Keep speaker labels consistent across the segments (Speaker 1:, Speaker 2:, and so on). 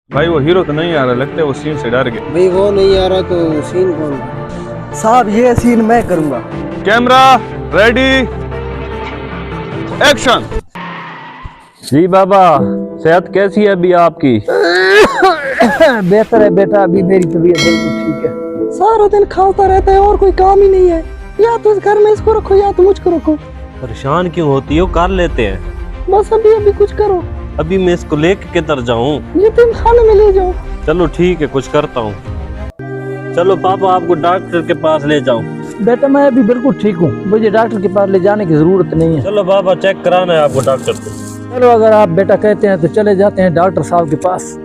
Speaker 1: भाई वो हीरो तो नहीं आ रहा, लगता है वो सीन से डर गए।
Speaker 2: भाई वो नहीं आ रहा तो सीन कौन?
Speaker 3: साहब ये सीन मैं करूंगा।
Speaker 1: Camera ready, action.
Speaker 4: जी बाबा, सेहत कैसी है अभी आपकी?
Speaker 3: बेहतर है बेटा, अभी मेरी तबीयत बिल्कुल ठीक है। सारा दिन खाता रहता है और कोई काम ही नहीं है। या तो इस घर में इसको रखो या तो मुझको रखो।
Speaker 4: परेशान क्यों होती हो, कर लेते हैं।
Speaker 3: बस अभी अभी कुछ करो।
Speaker 4: अभी मैं इसको लेके किधर जाऊं?
Speaker 3: यतीम खाने में ले जाओ।
Speaker 4: चलो ठीक है, कुछ करता हूँ। चलो पापा, आपको डॉक्टर के पास ले जाऊं।
Speaker 3: बेटा मैं अभी बिल्कुल ठीक हूँ, मुझे डॉक्टर के पास ले जाने की जरूरत नहीं है।
Speaker 4: चलो पापा, चेक कराना है आपको डॉक्टर से।
Speaker 3: चलो अगर आप बेटा कहते हैं तो चले जाते हैं डॉक्टर साहब के पास।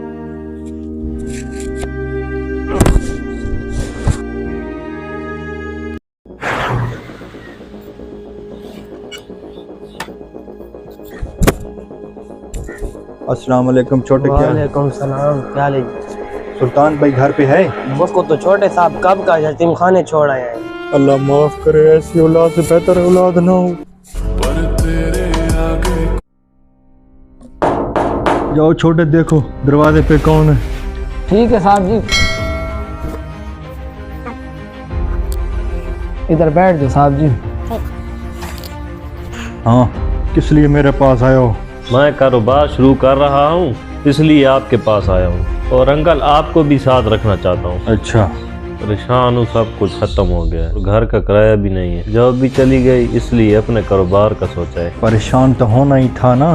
Speaker 5: अस्सलाम वालेकुम। छोटे क्या
Speaker 2: वालेकुम सलाम, क्या हाल है?
Speaker 5: सुल्तान भाई घर पे है?
Speaker 2: उसको तो छोटे साहब कब का यतीम खाने छोड़ आए हैं।
Speaker 5: अल्लाह माफ करे, ऐसी औलाद से बेहतर औलाद ना हो। जाओ छोटे, देखो दरवाजे पे कौन है।
Speaker 3: ठीक है साहब जी, इधर बैठ जाओ साहब जी।
Speaker 5: हाँ, किस लिए मेरे पास आए हो?
Speaker 4: मैं कारोबार शुरू कर रहा हूँ, इसलिए आपके पास आया हूँ। और अंकल, आपको भी साथ रखना चाहता हूँ।
Speaker 5: अच्छा,
Speaker 4: परेशान हूँ, सब कुछ खत्म हो गया है। घर का किराया भी नहीं है, जॉब भी चली गई, इसलिए अपने कारोबार का सोचा है।
Speaker 5: परेशान तो होना ही था ना।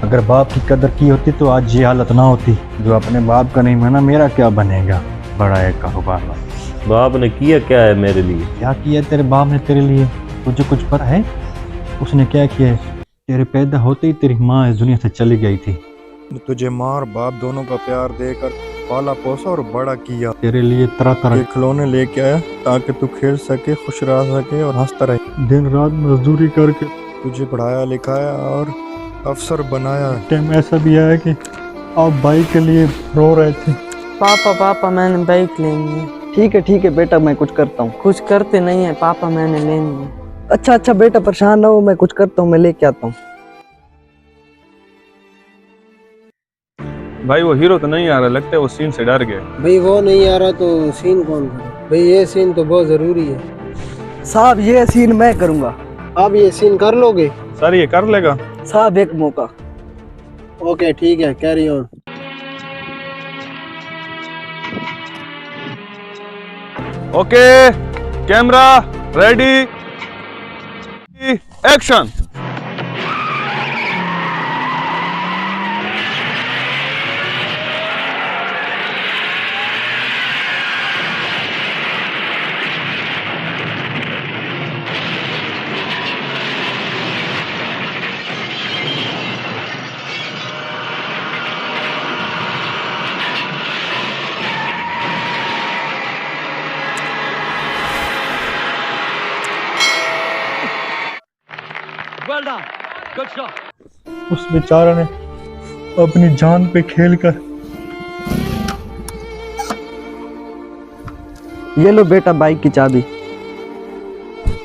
Speaker 5: अगर बाप की कदर की होती तो आज ये हालत ना होती। जो अपने बाप का नहीं माना, मेरा क्या बनेगा? बड़ा है कारोबार वाला।
Speaker 4: बाप ने किया क्या है मेरे लिए?
Speaker 5: क्या किया तेरे बाप ने तेरे लिए? तुझे कुछ पता है उसने क्या किया है? तेरे पैदा होते ही तेरी माँ इस दुनिया से चली गई थी। तुझे माँ और बाप दोनों का प्यार देकर पाला पोसा और बड़ा किया। तेरे लिए तरह तरह के खिलौने लेके आया ताकि तू खेल सके, खुश रह सके और हंसता रहे। दिन रात मजदूरी करके तुझे पढ़ाया लिखाया और अफसर बनाया। टाइम ऐसा भी आया कि आप भाई के लिए रो रहे थे।
Speaker 2: पापा मैंने बाइक लेनी है।
Speaker 3: ठीक है बेटा, मैं कुछ करता हूँ।
Speaker 2: कुछ करते नहीं है पापा, मैंने लेनी है।
Speaker 3: अच्छा बेटा, परेशान ना हो, मैं कुछ करता हूँ, मैं लेके आता हूँ।
Speaker 1: भाई वो हीरो तो नहीं आ रहा, लगता है वो सीन से डर गए।
Speaker 2: भाई वो नहीं आ रहा तो सीन कौन करे? भाई ये सीन तो बहुत जरूरी है।
Speaker 3: साहब ये सीन मैं करूंगा।
Speaker 2: आप ये सीन कर लोगे?
Speaker 1: सर ये कर लेगा।
Speaker 3: साहब एक मौका।
Speaker 2: ओके ठीक है, carry on.
Speaker 1: Okay, camera ready, action.
Speaker 5: उस बेचारा ने अपनी जान पे खेलकर।
Speaker 3: ये लो बेटा बाइक की चाबी।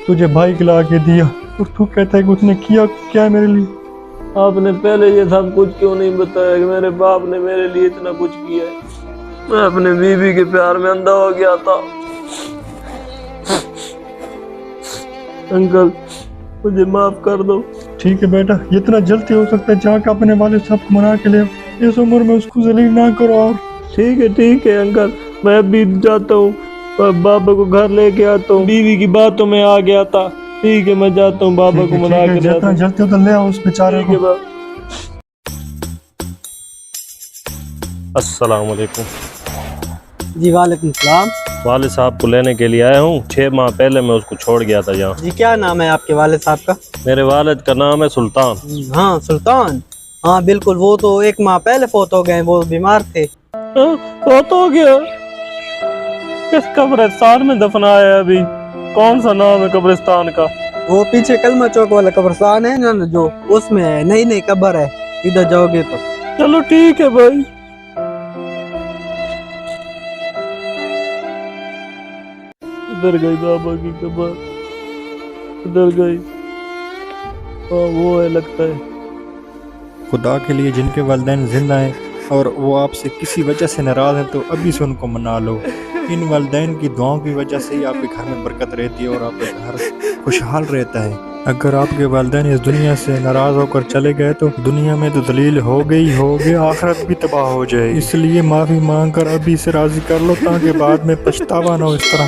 Speaker 5: तुझे बाइक ला के दिया और तू कहता है कि उसने किया क्या मेरे लिए?
Speaker 4: आपने पहले ये सब कुछ क्यों नहीं बताया कि मेरे बाप ने मेरे लिए इतना कुछ किया है? मैं अपने बीवी के प्यार में अंधा हो गया था। अंकल, मुझे माफ कर दो।
Speaker 5: ठीक है बेटा, जितना जल्दी हो सकता है जाकर अपने वाले साहब को मना के ले आओ। इस उम्र में उसको जलील ना करो। और
Speaker 4: ठीक है अंकल, मैं अभी जाता हूँ, बाबा को घर लेके आता हूँ। बीवी की बातों में आ गया था। ठीक है, मैं जाता हूँ, बाबा को मना के
Speaker 5: जितना
Speaker 4: लाता हूँ।
Speaker 5: जल्दी हो तो ले आओ उस बेचारे
Speaker 4: ठीक है
Speaker 5: को।
Speaker 4: बाबा। अस्सलाम वालेकुम।
Speaker 3: जी वालेकुम सलाम।
Speaker 4: वाले साहब को लेने के लिए आया हूँ। 6 माह पहले मैं उसको छोड़ गया था यहाँ।
Speaker 2: जी क्या नाम है आपके वालिद साहब का?
Speaker 4: मेरे वालिद का नाम है सुल्तान।
Speaker 2: हाँ सुल्तान, हाँ बिल्कुल, वो तो 1 माह पहले फौत हो गए, वो बीमार थे।
Speaker 4: फौत हो गया? किस कब्रिस्तान में दफनाया है अभी? कौन सा नाम है कब्रिस्तान का?
Speaker 2: वो पीछे कलमा चौक वाला कब्रिस्तान है ना, जो उसमें है, नई कब्र है, इधर जाओगे तो।
Speaker 4: चलो ठीक है भाई। इधर गई बाबा की कब्र, इधर गई। वो है लगता है।
Speaker 5: खुदा के लिए जिनके वालिदैन जिंदा हैं और वो आपसे किसी वजह से नाराज़ हैं तो अभी से उनको मना लो। इन वालिदैन की दुआओं की वजह से ही आपके घर में बरकत रहती है और आपका घर खुशहाल रहता है। अगर आपके वालिदैन इस दुनिया से नाराज़ होकर चले गए तो दुनिया में तो दलील हो गई आखिरत भी तबाह हो जाए। इसलिए माफ़ी मांग कर अभी से राज़ी कर लो ताकि बाद में पछतावा ना हो इस तरह।